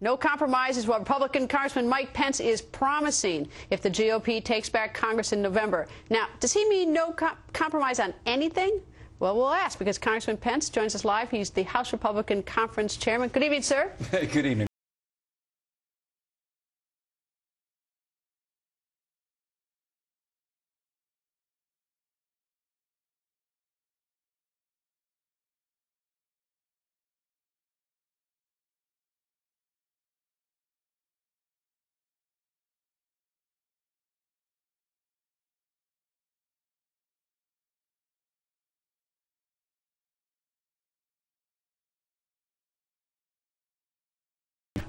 No compromise is what Republican Congressman Mike Pence is promising if the GOP takes back Congress in November. Now, does he mean no compromise on anything? Well, we'll ask, because Congressman Pence joins us live. He's the House Republican Conference Chairman. Good evening, sir. Good evening.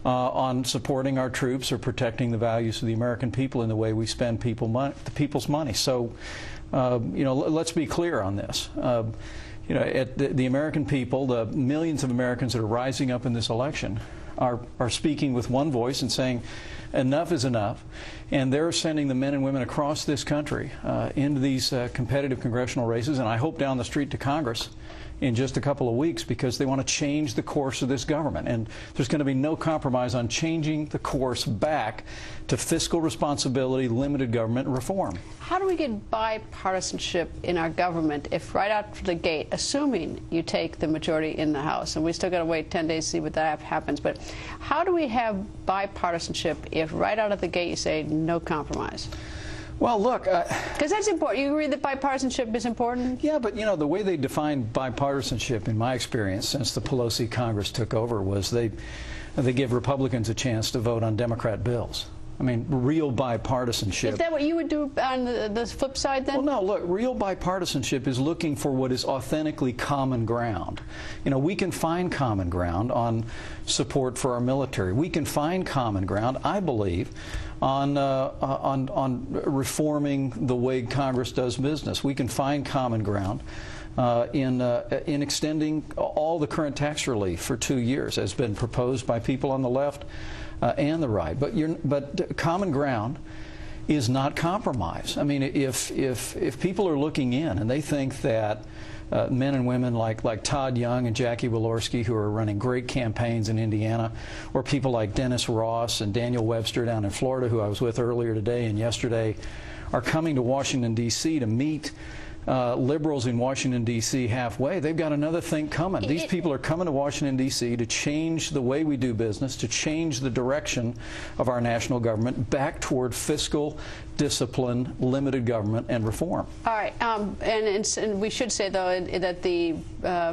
On supporting our troops or protecting the values of the American people in the way we spend the people's money. So, let's be clear on this. The American people, the millions of Americans that are rising up in this election, are speaking with one voice and saying enough is enough, and they're sending the men and women across this country into these competitive congressional races, and I hope down the street to Congress in just a couple of weeks, because they want to change the course of this government. And there's going to be no compromise on changing the course back to fiscal responsibility, limited government reform. How do we get bipartisanship in our government if right out the gate, assuming you take the majority in the House, and we still got to wait 10 days to see what that happens, but how do we have bipartisanship if right out of the gate you say no compromise? Well, look, because that's important. You agree that bipartisanship is important? Yeah, but the way they define bipartisanship, in my experience, since the Pelosi Congress took over, was they give Republicans a chance to vote on Democrat bills. I mean, real bipartisanship. Is that what you would do on the flip side, then? Well, no, look, real bipartisanship is looking for what is authentically common ground. We can find common ground on support for our military. We can find common ground, I believe, on reforming the way Congress does business. We can find common ground in extending all the current tax relief for 2 years, as been proposed by people on the left and the right. But common ground is not compromise. I mean, if people are looking in and they think that men and women like Todd Young and Jackie Walorski, who are running great campaigns in Indiana, or people like Dennis Ross and Daniel Webster down in Florida, who I was with earlier today and yesterday, are coming to Washington, D.C. to meet liberals in Washington, D.C. halfway, they've got another thing coming. These people are coming to Washington, D.C. to change the way we do business, to change the direction of our national government back toward fiscal discipline, limited government, and reform. All right. And we should say, though, that the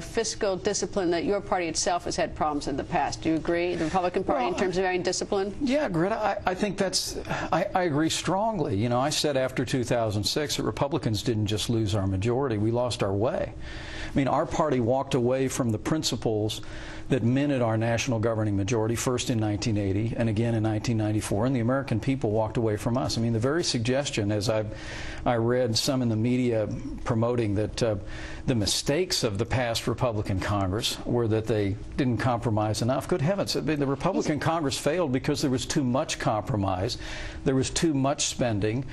fiscal discipline, that your party itself has had problems in the past. Do you agree, the Republican Party, in terms of having discipline? Yeah, Greta, I think I agree strongly. I said after 2006 that Republicans didn't just lose our majority, we lost our way. I mean, our party walked away from the principles that minted our national governing majority, first in 1980 and again in 1994, and the American people walked away from us. I mean, the very suggestion, as I read some in the media promoting that the mistakes of the past Republican Congress were that they didn't compromise enough. Good heavens, the Republican Congress failed because there was too much compromise, there was too much spending,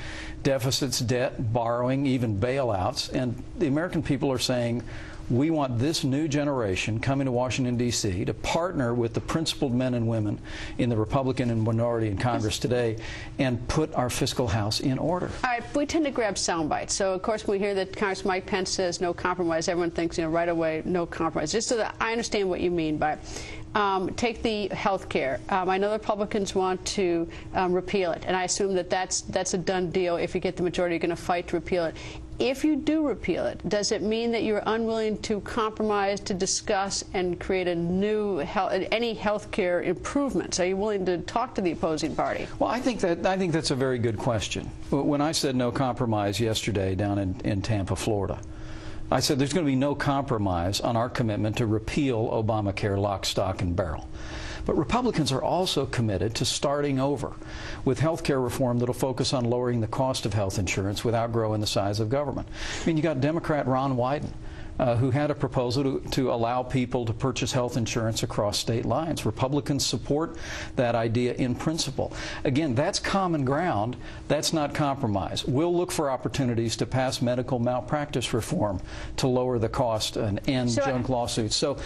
deficits, debt, borrowing, even bailouts, and the American people are saying, we want this new generation coming to Washington, D.C. to partner with the principled men and women in the Republican and minority in Congress today and put our fiscal house in order. All right, we tend to grab sound bites. So, of course, we hear that Congressman Mike Pence says no compromise. Everyone thinks, right away, no compromise. Just so that I understand what you mean by it. Take the health care. I know the Republicans want to repeal it, and I assume that that's a done deal. If you get the majority, you're going to fight to repeal it. If you do repeal it, does it mean that you're unwilling to compromise, to discuss, and create any health care improvements? Are you willing to talk to the opposing party? Well, I think that's a very good question. When I said no compromise yesterday down in Tampa, Florida, I said there's going to be no compromise on our commitment to repeal Obamacare lock, stock, and barrel. But Republicans are also committed to starting over with health care reform that will focus on lowering the cost of health insurance without growing the size of government. I mean, you got Democrat Ron Wyden who had a proposal to allow people to purchase health insurance across state lines. Republicans support that idea in principle. Again, that's common ground. That's not compromise. We'll look for opportunities to pass medical malpractice reform to lower the cost and end junk lawsuits. So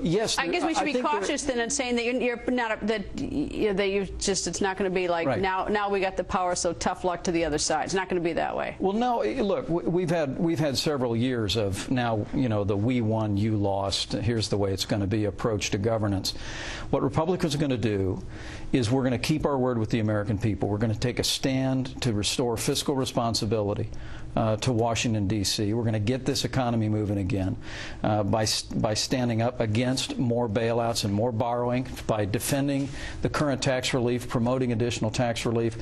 yes, I guess we should be cautious then in saying that you're not it's not going to be like now we got the power, so tough luck to the other side. It's not going to be that way. Well, no. Look, we've had several years of now, the we won, you lost, here's the way it's going to be approach to governance. What Republicans are going to do is we're going to keep our word with the American people. We're going to take a stand to restore fiscal responsibility to Washington, D.C. We're going to get this economy moving again by standing up against more bailouts and more borrowing, by defending the current tax relief, promoting additional tax relief.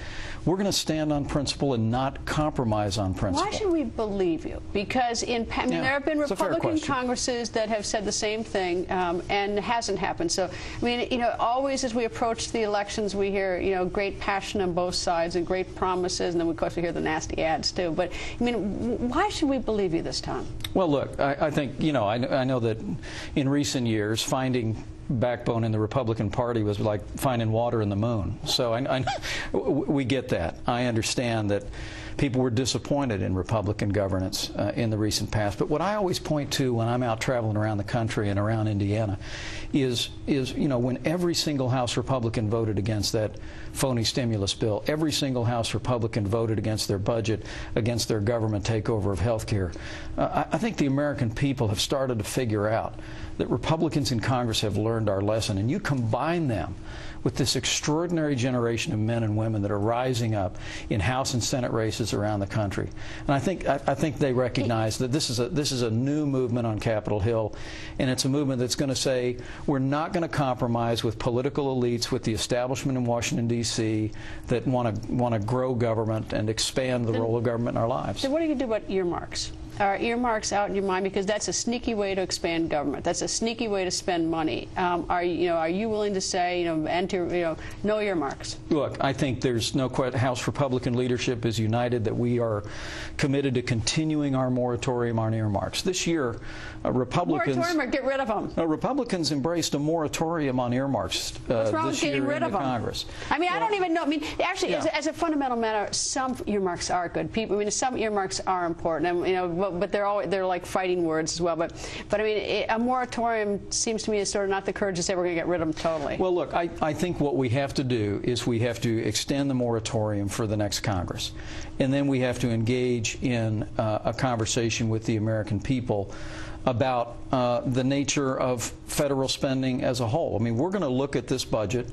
We're going to stand on principle and not compromise on principle. Why should we believe you? Because there have been Republican Congresses that have said the same thing, and it hasn't happened. So, I mean, always as we approach the elections, we hear, great passion on both sides and great promises, and then, of course, we hear the nasty ads, too. But, I mean, why should we believe you this time? Well, look, I think, I know that in recent years, finding backbone in the Republican Party was like finding water in the moon. So we get that. I understand that people were disappointed in Republican governance in the recent past. But what I always point to when I'm out traveling around the country and around Indiana is when every single House Republican voted against that phony stimulus bill, every single House Republican voted against their budget, against their government takeover of health care. I think the American people have started to figure out that Republicans in Congress have learned our lesson, and you combine them with this extraordinary generation of men and women that are rising up in House and Senate races around the country. And I think they recognize that this is a new movement on Capitol Hill, and it's a movement that's going to say we're not going to compromise with political elites, with the establishment in Washington, D.C. that want to grow government and expand the role of government in our lives. So what do you do about earmarks? Are earmarks out in your mind? Because that's a sneaky way to expand government. That's a sneaky way to spend money. Are you willing to say, no earmarks? Look, I think there's no question. House Republican leadership is united that we are committed to continuing our moratorium on earmarks. This year, Republicans moratorium or get rid of them. Republicans embraced a moratorium on earmarks this year in Congress. I mean, I don't even know. I mean, actually, as a fundamental matter, some earmarks are good. Some earmarks are important, and but they're like fighting words as well. But I mean, a moratorium seems to me is sort of not the courage to say we're going to get rid of them totally. Well, look, I think what we have to do is we have to extend the moratorium for the next Congress, and then we have to engage in a conversation with the American people about the nature of federal spending as a whole. I mean, we're going to look at this budget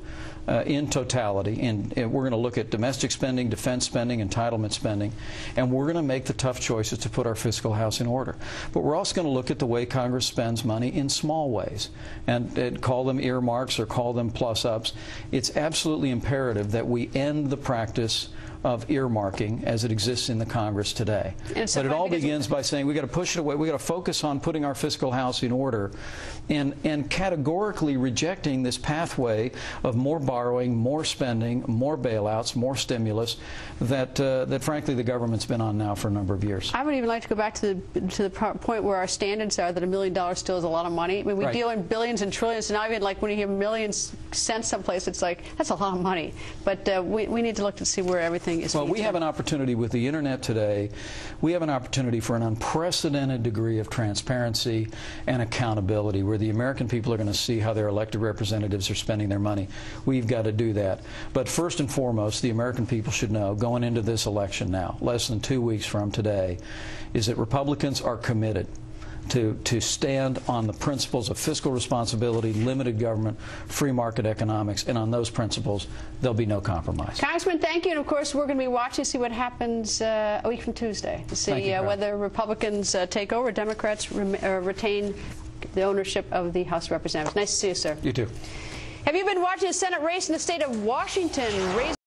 in totality, and we're going to look at domestic spending, defense spending, entitlement spending, and we're going to make the tough choices to put our fiscal house in order. But we're also going to look at the way Congress spends money in small ways, and call them earmarks or call them plus-ups. It's absolutely imperative that we end the practice of earmarking as it exists in the Congress today. But it all begins by saying we've got to push it away. We've got to focus on putting our fiscal house in order and categorically rejecting this pathway of more borrowing, more spending, more bailouts, more stimulus that frankly the government's been on now for a number of years. I would even like to go back to the point where our standards are that $1 million still is a lot of money. I mean, we deal in billions and trillions, and now even like when you hear millions cents someplace, it's like that's a lot of money. But we need to look to see where everything is. Well, we have an opportunity with the Internet today. We have an opportunity for an unprecedented degree of transparency and accountability where the American people are going to see how their elected representatives are spending their money. We've got to do that. But first and foremost, the American people should know going into this election now, less than 2 weeks from today, is that Republicans are committed to stand on the principles of fiscal responsibility, limited government, free market economics, and on those principles, there'll be no compromise. Congressman, thank you. And of course, we're going to be watching to see what happens a week from Tuesday to see whether Republicans take over, Democrats retain the ownership of the House of Representatives. Nice to see you, sir. You too. Have you been watching the Senate race in the state of Washington?